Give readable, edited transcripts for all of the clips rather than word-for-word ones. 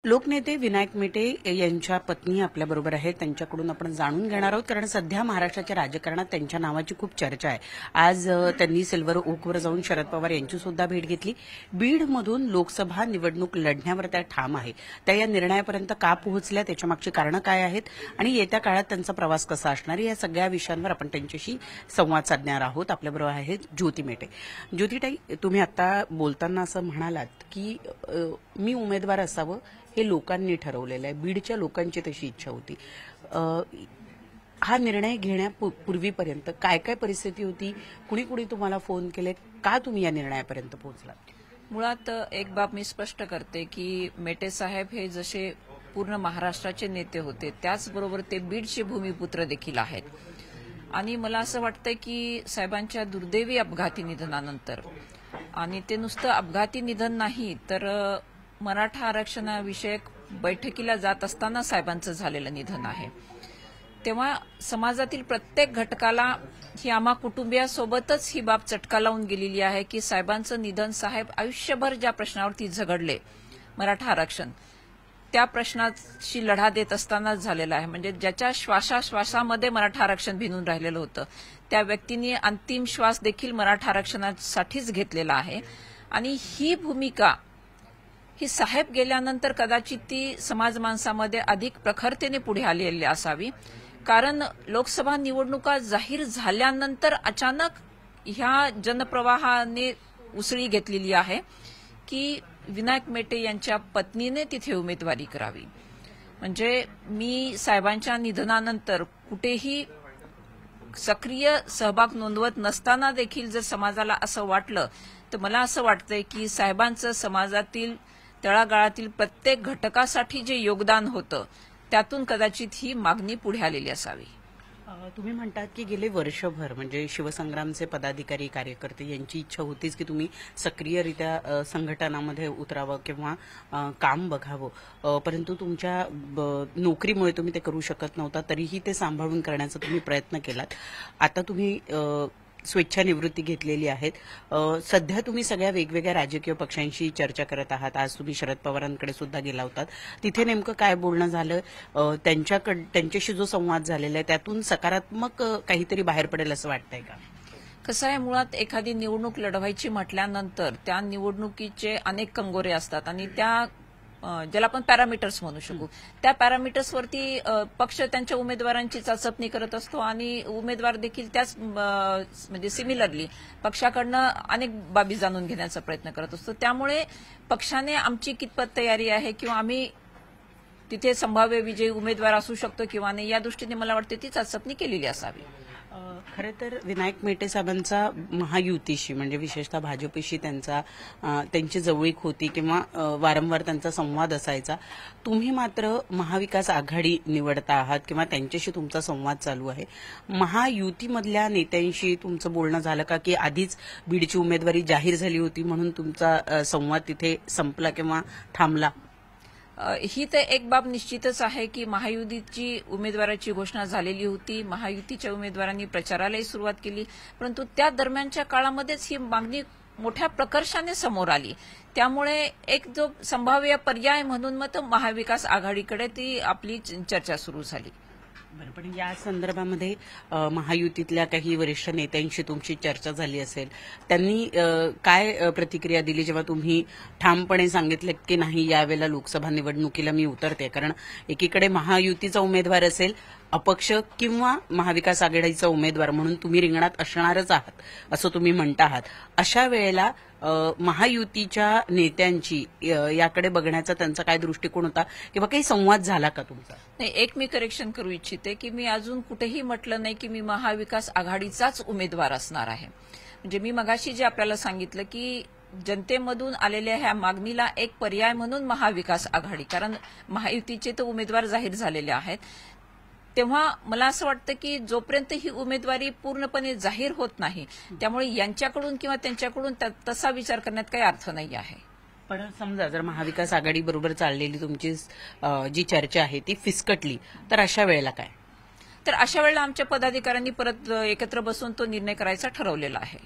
लोकनेते विनायक मेटे यांच्या पत्नी आपल्याबरोबर आहेत. त्यांच्याकडून आपण जाणून घेणार आहोत, कारण सध्या महाराष्ट्राच्या राजकारणात त्यांच्या नावाची खूप चर्चा आहे. आज त्यांनी सिल्वर ओकवर जाऊन शरद पवार यांची सुद्धा भेट घेतली. बीडमधून लोकसभा निवडणूक लढण्यावर त्या ठाम आहे. त्या या निर्णयापर्यंत का पोहोचल्या, त्याच्यामागची कारणं काय आहेत आणि येत्या काळात त्यांचा प्रवास कसा असणार, या सगळ्या विषयांवर आपण त्यांच्याशी संवाद साधणार आहोत. आपल्याबरोबर आहेत ज्योती मेटे. ज्योतीताई, तुम्ही आता बोलताना असं म्हणालात की मी उमेदवार असावं हे लोकांनी ठरवलेलं आहे. बीडच्या लोकांची तशी इच्छा होती. हा निर्णय घेण्यापूर्वीपर्यंत काय काय परिस्थिती होती? कुणी कुणी तुम्हाला फोन केले? का तुम्ही या निर्णयापर्यंत पोहोचलात? मुळात एक बाब मी स्पष्ट करते की मेटे साहेब हे जसे पूर्ण महाराष्ट्राचे नेते होते, त्याचबरोबर ते बीडचे भूमिपुत्र देखील आहेत. आणि मला असं वाटतं की साहेबांच्या दुर्दैवी अपघाती निधनानंतर, आणि ते नुसतं अपघाती निधन नाही तर मराठा आरक्षणाविषयक बैठकीला जात असताना साहेबांचं झालेलं निधन आहे. तेव्हा समाजातील प्रत्येक घटकाला ही आम्हा कुटुंबियासोबतच ही बाब चटका लावून गेलेली आहे की साहेबांचं निधन, साहेब आयुष्यभर ज्या प्रश्नावरती झगडले, मराठा आरक्षण, त्या प्रश्नाशी लढा देत असतानाच झालेला आहे. म्हणजे ज्याच्या श्वासाश्वासामध्ये मराठा आरक्षण भिनून राहिलेलं होतं, त्या व्यक्तीने अंतिम श्वास देखील मराठा आरक्षणासाठीच घेतलेला आहे. आणि ही भूमिका ही साहेब गेल्यानंतर कदाचित ती समाज माणसामध्ये अधिक प्रखरतेने पुढे आलेली असावी. कारण लोकसभा निवडणुका जाहीर झाल्यानंतर अचानक ह्या जनप्रवाहाने उसळी घेतलेली आहे की विनायक मेटे यांच्या पत्नीने तिथे उमेदवारी करावी. म्हणजे मी साहेबांच्या निधनानंतर कुठेही सक्रिय सहभाग नोंदवत नसताना देखील जर समाजाला असं वाटलं, तर मला असं वाटतंय की साहेबांचं समाजातील तळागाळातील प्रत्येक घटकासाठी जे योगदान होतं, त्यातून कदाचित ही मागणी पुढे आलेली असावी. तुम्ही म्हणतात की गेले वर्षभर म्हणजे शिवसंग्रामचे पदाधिकारी, कार्यकर्ते यांची इच्छा होतीच की तुम्ही सक्रियरित्या संघटनामध्ये उतरावं किंवा काम बघावं, परंतु तुमच्या नोकरीमुळे तुम्ही ते करू शकत नव्हता. तरीही ते सांभाळून करण्याचा तुम्ही प्रयत्न केलात. आता तुम्ही स्वेच्छानिवृत्ती घेतलेली आहेत. सध्या तुम्ही सगळ्या वेगवेगळ्या राजकीय पक्षांशी चर्चा करत आहात. आज तुम्ही शरद पवारांकडे सुद्धा गेला होतात. तिथे नेमकं काय बोलणं झालं? त्यांच्याशी जो संवाद झालेला आहे त्यातून सकारात्मक काहीतरी बाहेर पडेल असं वाटतंय का? कसं आहे, मुळात एखादी निवडणूक लढवायची म्हटल्यानंतर त्या निवडणुकीचे अनेक कंगोरे असतात आणि त्या ज्याला आपण पॅरामीटर्स म्हणू शकू, त्या पॅरामीटर्सवरती पक्ष त्यांच्या उमेदवारांची चाचपणी करत असतो आणि उमेदवार देखील त्याच म्हणजे सिमिलरली पक्षाकडनं अनेक बाबी जाणून घेण्याचा प्रयत्न करत असतो. त्यामुळे पक्षाने आमची कितपत तयारी आहे किंवा आम्ही तिथे संभाव्य विजयी उमेदवार असू शकतो किंवा नाही, या दृष्टीने मला वाटते ती चाचपणी केलेली असावी. खरं तर विनायक मेटे साहेबांचा महायुतीशी म्हणजे विशेषतः भाजपशी त्यांची जवळीक होती किंवा वारंवार त्यांचा संवाद असायचा. तुम्ही मात्र महाविकास आघाडी निवडता आहात किंवा त्यांच्याशी तुमचा संवाद चालू आहे. महायुतीमधल्या नेत्यांशी तुमचं बोलणं झालं का, की आधीच बीडची उमेदवारी जाहीर झाली होती म्हणून तुमचा संवाद तिथे संपला किंवा थांबला? ही तर एक बाब निश्चितच आहे की महायुतीची उमेदवाराची घोषणा झालेली होती. महायुतीच्या उमेदवारांनी प्रचारालाही सुरुवात केली, परंतु त्या दरम्यानच्या काळामध्येच ही मागणी मोठ्या प्रकर्षाने समोर आली. त्यामुळे एक जो संभाव्य पर्याय म्हणून मग महाविकास आघाडीकडे ती आपली चर्चा सुरू झाली. बरं, पण या संदर्भामध्ये महायुतीतल्या काही वरिष्ठ नेत्यांशी तुमची चर्चा झाली असेल. त्यांनी काय प्रतिक्रिया दिली जेव्हा तुम्ही ठामपणे सांगितलं की नाही, यावेळेला लोकसभा निवडणुकीला मी उतरते? कारण एकीकडे महायुतीचा उमेदवार असेल, अपक्ष किंवा महाविकास आघाडीचा उमेदवार म्हणून तुम्ही रिंगणात असणारच आहात असं तुम्ही म्हणता आहात. अशा वेळेला महायुतीच्या नेत्यांची याकडे बघण्याचा त्यांचा काय दृष्टिकोन होता किंवा काही संवाद झाला का तुमचा? नाही, एक मी करेक्शन करू इच्छिते की मी अजून कुठेही म्हटलं नाही की मी महाविकास आघाडीचाच उमेदवार असणार आहे. म्हणजे मी मगाशी जे आपल्याला सांगितलं की जनतेमधून आलेल्या ह्या मागणीला एक पर्याय म्हणून महाविकास आघाडी, कारण महायुतीचे तर उमेदवार जाहीर झालेले आहेत, तेव्हा मला असं वाटतं की जोपर्यंत ही उमेदवारी पूर्णपणे जाहीर होत नाही, त्यामुळे यांच्याकडून किंवा त्यांच्याकडून तसा विचार करण्यात काही अर्थ नाही आहे. पण समजा जर महाविकास आघाडी बरोबर चाललेली तुमची जी चर्चा आहे ती फिसकटली, तर अशा वेळेला काय? तर अशा वेळेला आमच्या पदाधिकाऱ्यांनी परत एकत्र बसून तो निर्णय करायचा ठरवलेला आहे.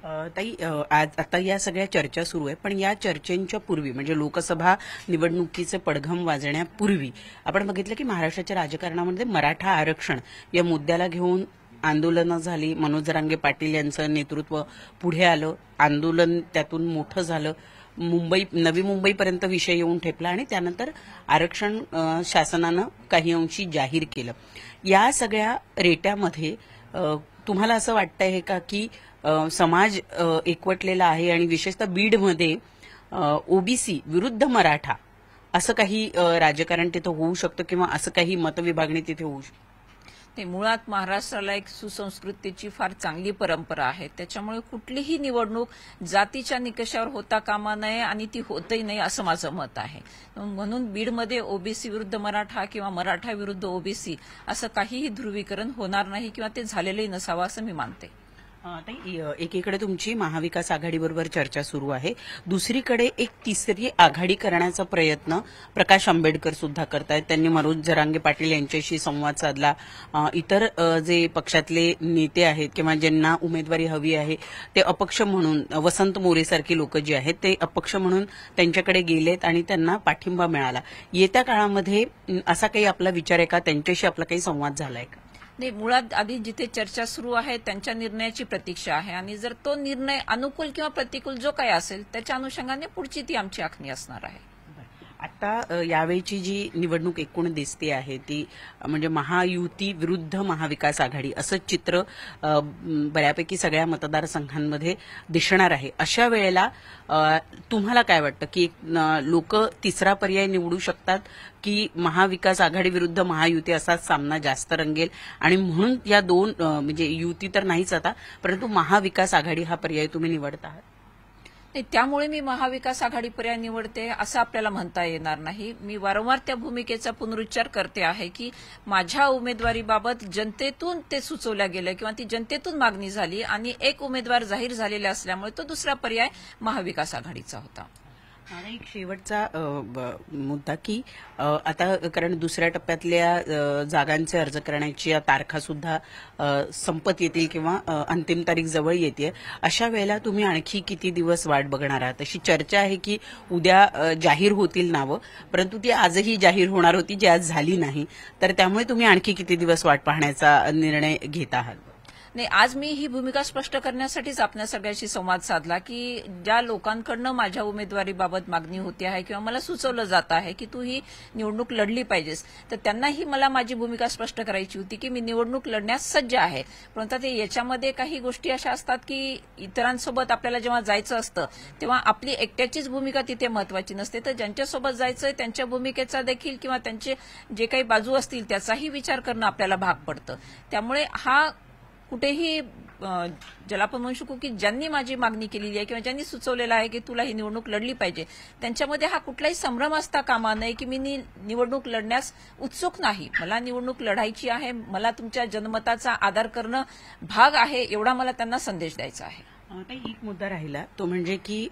ताई, आज आता या सगळ्या चर्चा सुरू आहे, पण या चर्चेंच्या पूर्वी म्हणजे लोकसभा निवडणुकीचे पडघम वाजण्यापूर्वी आपण बघितलं की महाराष्ट्राच्या राजकारणामध्ये मराठा आरक्षण या मुद्द्याला घेऊन आंदोलनं झाली. मनोज जरांगे पाटील यांचं नेतृत्व पुढे आलं, आंदोलन त्यातून मोठं झालं, नवी मुंबईपर्यंत विषय येऊन ठेपला आणि त्यानंतर आरक्षण शासनानं काही अंशी जाहीर केलं. या सगळ्या रेट्यामध्ये तुम्हाला असं वाटतंय का की समाज एकवटलेला आहे आणि विशेषतः बीडमध्ये ओबीसी विरुद्ध मराठा असं काही राजकारण तिथं होऊ शकतं किंवा असं काही मतविभागणी तिथे होऊ शकते? ते मुळात महाराष्ट्राला एक सुसंस्कृतीची फार चांगली परंपरा आहे. त्याच्यामुळे कुठलीही निवडणूक जातीच्या निकषावर होता कामा नये आणि ती होतही नाही असं माझं मत आहे. म्हणून बीडमध्ये ओबीसी विरुद्ध मराठा किंवा मराठा विरुद्ध ओबीसी असं काहीही ध्रुवीकरण होणार नाही किंवा ते झालेलंही नसावं असं मी मानते. ताई, एकीकडे तुमची महाविकास आघाडीबरोबर चर्चा सुरू आहे, दुसरीकडे एक तिसरी आघाडी करण्याचा प्रयत्न प्रकाश आंबेडकर सुद्धा करतायत. त्यांनी मनोज जरांगे पाटील यांच्याशी संवाद साधला. इतर जे पक्षातले नेते आहेत किंवा ज्यांना उमेदवारी हवी आहे ते अपक्ष म्हणून, वसंत मोरेसारखी लोक जी आहेत ते अपक्ष म्हणून त्यांच्याकडे गेलेत आणि त्यांना पाठिंबा मिळाला. येत्या काळामध्ये असा काही आपला विचार आहे का? त्यांच्याशी आपला काही संवाद झालाय का? नाही, मुळात आधी जिथे चर्चा सुरू आहे त्यांच्या निर्णयाची प्रतीक्षा आहे आणि जर तो निर्णय अनुकूल किंवा प्रतिकूल जो काही असेल त्याच्या अनुषंगाने पुढची ती आमची आखणी असणार आहे. आता यावेळीची जी निवडणूक एकूण दिसते आहे ती म्हणजे महायुती विरुद्ध महाविकास आघाडी असं चित्र बऱ्यापैकी सगळ्या मतदारसंघांमध्ये दिसणार आहे. अशा वेळेला तुम्हाला काय वाटतं की लोक तिसरा पर्याय निवडू शकतात की महाविकास आघाडी विरुद्ध महायुती असाच सामना जास्त रंगेल आणि म्हणून या दोन म्हणजे युती तर नाहीच आता, परंतु महाविकास आघाडी हा पर्याय तुम्ही निवडत आहात? नाही, त्यामुळे मी महाविकास आघाडी पर्याय निवडते असं आपल्याला म्हणता येणार नाही. मी वारंवार त्या भूमिकेचा पुनरुच्चार करते आहे की माझ्या उमेदवारीबाबत जनतेतून ते सुचवलं गेलं किंवा ती जनतेतून मागणी झाली आणि एक उमेदवार जाहीर झालेला असल्यामुळे तो दुसरा पर्याय महाविकास आघाडीचा होता. आणि एक शेवटचा मुद्दा की आता कारण दुसऱ्या टप्प्यातल्या जागांचे अर्ज करण्याची तारखा सुद्धा संपत येतील किंवा अंतिम तारीख जवळ येते. अशा वेळेला तुम्ही आणखी किती दिवस वाट बघणार आहात? अशी चर्चा आहे की उद्या जाहीर होतील नावं, परंतु ती आजही जाहीर होणार होती जी आज झाली नाही. तर त्यामुळे तुम्ही आणखी किती दिवस वाट पाहण्याचा निर्णय घेत आहात? नाही, आज मी ही भूमिका स्पष्ट करण्यासाठीच आपल्या सगळ्याशी संवाद साधला की ज्या लोकांकडनं माझ्या उमेदवारीबाबत मागणी होती आहे किंवा मला सुचवलं जात आहे की तू ही निवडणूक लढली पाहिजेस, तर त्यांनाही मला माझी भूमिका स्पष्ट करायची होती की मी निवडणूक लढण्यास सज्ज आहे. परंतु ते याच्यामध्ये काही गोष्टी अशा असतात की इतरांसोबत आपल्याला जेव्हा जायचं असतं तेव्हा आपली एकट्याचीच भूमिका तिथे महत्वाची नसते, तर ज्यांच्यासोबत जायचं त्यांच्या भूमिकेचा देखील किंवा त्यांचे जे काही बाजू असतील त्याचाही विचार करणं आपल्याला भाग पडतं. त्यामुळे हा कुठेही ज्याला आपण म्हणू शकू की ज्यांनी माझी मागणी केलेली आहे किंवा ज्यांनी सुचवलेलं आहे की तुला ही निवडणूक लढली पाहिजे त्यांच्यामध्ये हा कुठलाही संभ्रम असता कामा नये की मी निवडणूक लढण्यास उत्सुक नाही. मला निवडणूक लढायची आहे, मला तुमच्या जनमताचा आदर करणं भाग आहे, एवढा मला त्यांना संदेश द्यायचा आहे. एक मुद्दा राहिला तो म्हणजे की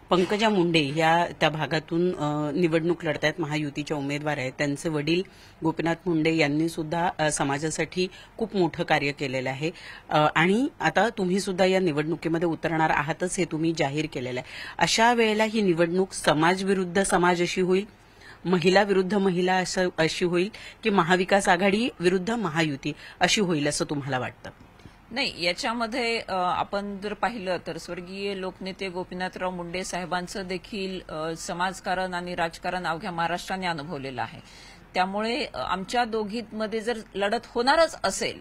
पंकजा मुंडे या त्या भागातून निवडणूक लढतायत, महायुतीच्या उमेदवार आहेत. त्यांचे वडील गोपीनाथ मुंडे यांनी सुद्धा समाजासाठी खूप मोठं कार्य केलेलं आहे आणि आता तुम्ही सुद्धा या निवडणुकीमध्ये उतरणार आहातच हे तुम्ही जाहीर केलेलं आहे. अशा वेळेला ही निवडणूक समाज विरुद्ध समाज अशी होईल, महिला विरुद्ध महिला अशी होईल की महाविकास आघाडी विरुद्ध महायुती अशी होईल असं तुम्हाला वाटतं? नाही, याच्यामध्ये आपण जर पाहिलं तर स्वर्गीय लोकनेते गोपीनाथराव मुंडे साहेबांचं देखील समाजकारण आणि राजकारण अवघ्या महाराष्ट्राने अनुभवलेलं आहे. त्यामुळे आमच्या दोघींमध्ये जर लढत होणारच असेल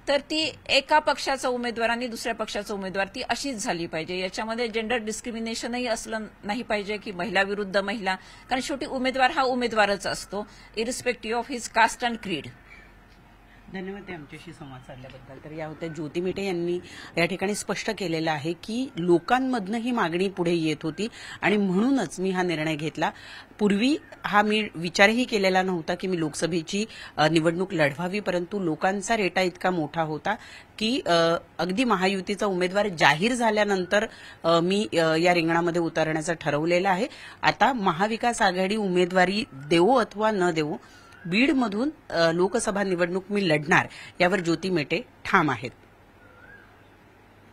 तर ती एका पक्षाचा उमेदवार आणि दुसऱ्या पक्षाचा उमेदवार ती अशीच झाली पाहिजे. याच्यामध्ये जेंडर डिस्क्रिमिनेशनही असलं नाही पाहिजे की महिला विरुद्ध महिला, कारण शेवटी उमेदवार हा उमेदवारच असतो irrespective of his caste and creed. धन्यवाद आमच्याशी संवाद साधल्याबद्दल. तर या होत्या ज्योती मेटे यांनी या ठिकाणी स्पष्ट केलेलं आहे की लोकांमधनं ही मागणी पुढे येत होती आणि म्हणूनच मी हा निर्णय घेतला. पूर्वी हा मी विचारही केलेला नव्हता की मी लोकसभेची निवडणूक लढवावी, परंतु लोकांचा रेटा इतका मोठा होता की अगदी महायुतीचा उमेदवार जाहीर झाल्यानंतर मी या रिंगणामध्ये उतरण्याचं ठरवलेलं आहे. आता महाविकास आघाडी उमेदवारी देवो अथवा न देवो बीडमधून लोकसभा निवडणूक मी लढणार यावर ज्योती मेटे ठाम आहेत.